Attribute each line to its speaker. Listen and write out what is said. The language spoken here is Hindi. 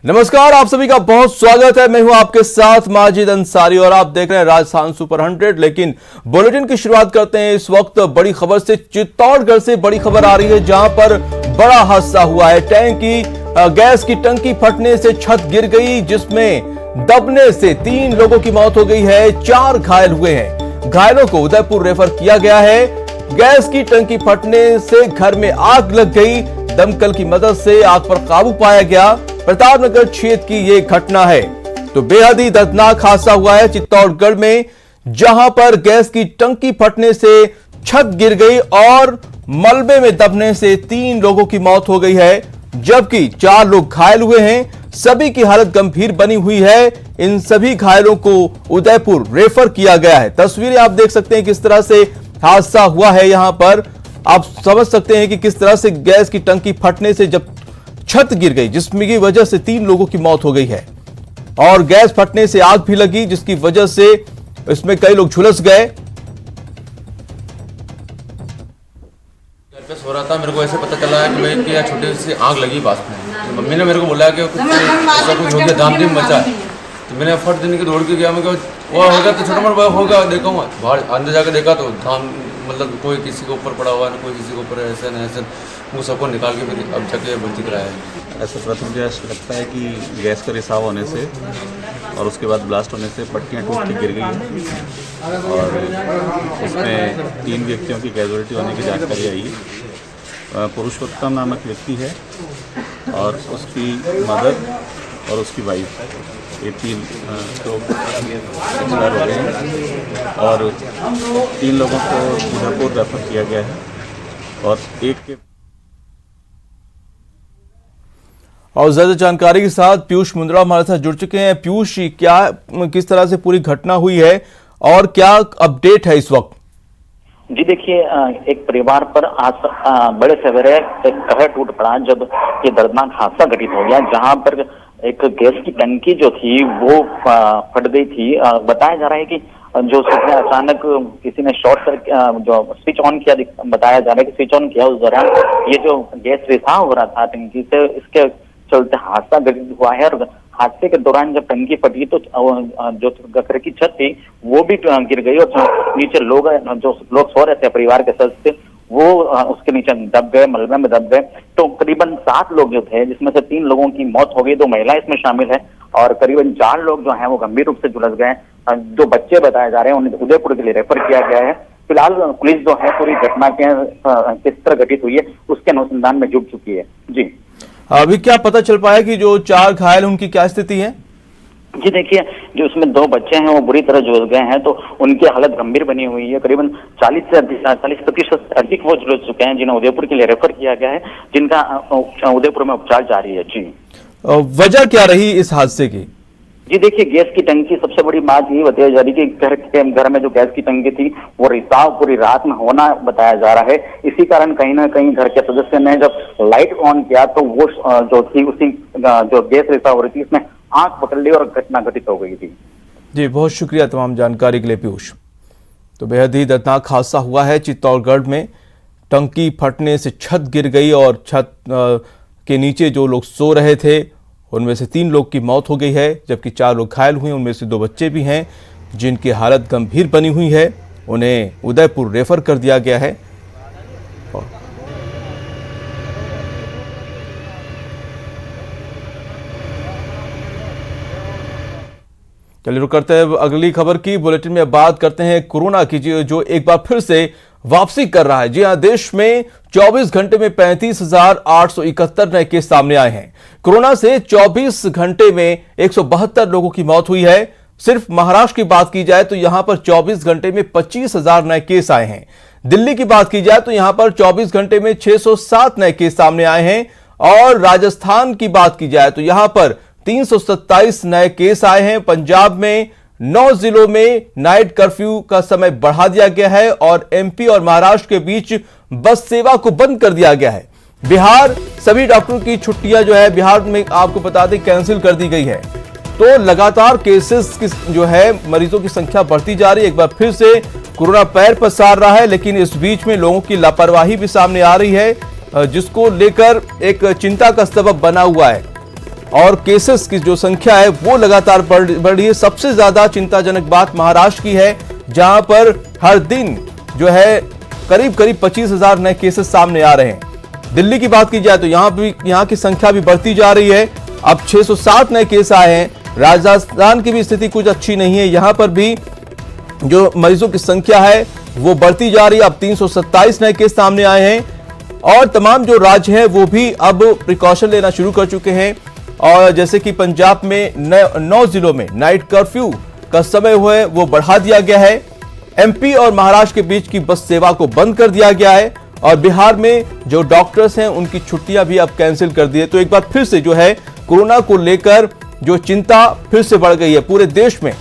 Speaker 1: नमस्कार, आप सभी का बहुत स्वागत है। मैं हूं आपके साथ माजिद अंसारी और आप देख रहे हैं राजस्थान सुपर 100। लेकिन बुलेटिन की शुरुआत करते हैं इस वक्त बड़ी खबर से। चित्तौड़गढ़ से बड़ी खबर आ रही है जहां पर बड़ा हादसा हुआ है। गैस की टंकी फटने से छत गिर गई, जिसमें दबने से 3 लोगों की मौत हो गई है, 4 घायल हुए हैं। घायलों को उदयपुर रेफर किया गया है। गैस की टंकी फटने से घर में आग लग गई, दमकल की मदद से आग पर काबू पाया गया। प्रतापनगर क्षेत्र की यह घटना है। तो बेहद ही दर्दनाक हादसा हुआ है चित्तौड़गढ़ में, जहां पर गैस की टंकी फटने से छत गिर गई और मलबे में दबने से 3 लोगों की मौत हो गई है, जबकि 4 लोग घायल हुए हैं। सभी की हालत गंभीर बनी हुई है। इन सभी घायलों को उदयपुर रेफर किया गया है। तस्वीरें आप देख सकते हैं किस तरह से हादसा हुआ है। यहां पर आप समझ सकते हैं कि किस तरह से गैस की टंकी फटने से जब छत गिर गई, जिसकी वजह से 3 लोगों की मौत हो गई है और गैस फटने से आग भी लगी, जिसकी वजह से इसमें कई लोग झुलस गए।
Speaker 2: घर पे सो रहा था, मेरे को ऐसे पता चला कि भाई क्या छोटी सी आग लगी पास में। तो मम्मी ने मेरे को बोला कि ऐसा कुछ हो गया, धाम धीम मचा। तो मैंने फट देने की दौड़ के गया। मैं वो होगा तो छोटा मोटा होगा, देखूंगा। बाहर अंदर जाकर देखा तो धाम मतलब कोई किसी के ऊपर पड़ा हुआ ना, कोई किसी के ऊपर ऐसे न ऐसे। वो सबको निकाल के फिर अब जाके भर्ती कराया है।
Speaker 3: ऐसा प्रथम प्रयास लगता है कि गैस का रिसाव होने से और उसके बाद ब्लास्ट होने से पट्टियाँ टूट के गिर गई हैं और इसमें 3 व्यक्तियों की कैजुअलिटी होने की जानकारी आई है। पुरुषोत्तम नामक व्यक्ति है और उसकी मदर और उसकी वाइफ, ये 3 लोग एक्सपायर हो गए हैं और 3 लोगों को उदयपुर रेफर किया गया है और एक के।
Speaker 1: और ज्यादा जानकारी के साथ पीयूष मुंद्रा हमारे साथ जुड़ चुके हैं। पीयूष, किस तरह से पूरी घटना हुई है और क्या अपडेट है इस वक्त?
Speaker 4: जी देखिए, एक परिवार पर आज बड़े सवेरे एक कहर टूट पड़ा जब ये दर्दनाक हादसा घटित हो गया, जहां पर एक गैस की टंकी जो थी वो फट गई थी। बताया जा रहा है कि जो सुबह अचानक किसी ने शॉर्ट सर्किट जो स्विच ऑन किया, बताया जा रहा है कि स्विच ऑन किया, उस दौरान ये जो गैस रिसाव हो रहा था टंकी से, इसके चलते हादसा घटित हुआ है। और हादसे के दौरान जब टंकी फटी तो जो घर की छत थी वो भी गिर गई और नीचे जो लोग सो रहे थे परिवार के सदस्य, वो उसके नीचे दब गए, मलबे में दब गए। तो करीबन 7 लोग जो थे, जिसमें से 3 लोगों की मौत हो गई, 2 महिलाएं इसमें शामिल है और करीबन 4 लोग जो हैं वो गंभीर रूप से झुलस गए। जो बच्चे बताए जा रहे हैं उन्हें उदयपुर के लिए रेफर किया गया है। फिलहाल पुलिस जो है पूरी घटना के किस तरह घटित हुई है उसके अनुसंधान में जुट चुकी है। जी,
Speaker 1: अभी क्या पता चल पाया कि जो 4 घायल उनकी क्या स्थिति है?
Speaker 4: जी देखिए, जो उसमें 2 बच्चे हैं वो बुरी तरह झुलस गए हैं, तो उनकी हालत गंभीर बनी हुई है। करीबन 40% से अधिक वो झुलस चुके हैं, जिन्हें उदयपुर के लिए रेफर किया गया है, जिनका उदयपुर में उपचार जारी है। जी,
Speaker 1: वजह क्या रही इस हादसे की?
Speaker 4: जी देखिए, गैस की टंकी, सबसे बड़ी बात ये बताई जा रही है कि घर में जो गैस की टंकी थी वो रिसाव पूरी रात में होना बताया जा रहा है। इसी कारण कहीं ना कहीं घर के सदस्य ने जब लाइट ऑन किया तो वो जो थी उसी जो गैस रिसाव हो रही थी इसमें आग पकड़ ली और घटना घटित हो गई थी।
Speaker 1: जी, बहुत शुक्रिया तमाम जानकारी के लिए पीयूष। तो बेहद ही दर्दनाक हादसा हुआ है चित्तौड़गढ़ में। टंकी फटने से छत गिर गई और छत के नीचे जो लोग सो रहे थे उनमें से 3 लोग की मौत हो गई है, जबकि 4 लोग घायल हुए। उनमें से 2 बच्चे भी हैं जिनकी हालत गंभीर बनी हुई है। उन्हें उदयपुर रेफर कर दिया गया है। चलिए रुक करते हैं अगली खबर की। बुलेटिन में बात करते हैं कोरोना की, जो एक बार फिर से वापसी कर रहा है। जी हां, देश में 24 घंटे में 35,871 नए केस सामने आए हैं। कोरोना से 24 घंटे में 172 लोगों की मौत हुई है। सिर्फ महाराष्ट्र की बात की जाए तो यहां पर 24 घंटे में 25,000 नए केस आए हैं। दिल्ली की बात की जाए तो यहां पर 24 घंटे में 607 नए केस सामने आए हैं और राजस्थान की बात की जाए तो यहां पर 327 नए केस आए हैं। पंजाब में 9 जिलों में नाइट कर्फ्यू का समय बढ़ा दिया गया है और एमपी और महाराष्ट्र के बीच बस सेवा को बंद कर दिया गया है। बिहार, सभी डॉक्टरों की छुट्टियां जो है बिहार में आपको बता दें कैंसिल कर दी गई है। तो लगातार केसेस की जो है मरीजों की संख्या बढ़ती जा रही है। एक बार फिर से कोरोना पैर पसार रहा है, लेकिन इस बीच में लोगों की लापरवाही भी सामने आ रही है, जिसको लेकर एक चिंता का सबब बना हुआ है। और केसेस की जो संख्या है वो लगातार बढ़ रही है। सबसे ज्यादा चिंताजनक बात महाराष्ट्र की है, जहां पर हर दिन जो है करीब 25,000 नए केसेस सामने आ रहे हैं। दिल्ली की बात की जाए तो यहाँ की संख्या भी बढ़ती जा रही है। अब 607 नए केस आए हैं। राजस्थान की भी स्थिति कुछ अच्छी नहीं है, यहां पर भी जो मरीजों की संख्या है वो बढ़ती जा रही है। अब 327 नए केस सामने आए हैं और तमाम जो राज्य हैं वो भी अब प्रिकॉशन लेना शुरू कर चुके हैं। और जैसे कि पंजाब में 9 जिलों में नाइट कर्फ्यू का समय हुआ है वो बढ़ा दिया गया है। एमपी और महाराष्ट्र के बीच की बस सेवा को बंद कर दिया गया है और बिहार में जो डॉक्टर्स हैं उनकी छुट्टियां भी अब कैंसिल कर दी है। तो एक बार फिर से जो है कोरोना को लेकर जो चिंता फिर से बढ़ गई है पूरे देश में।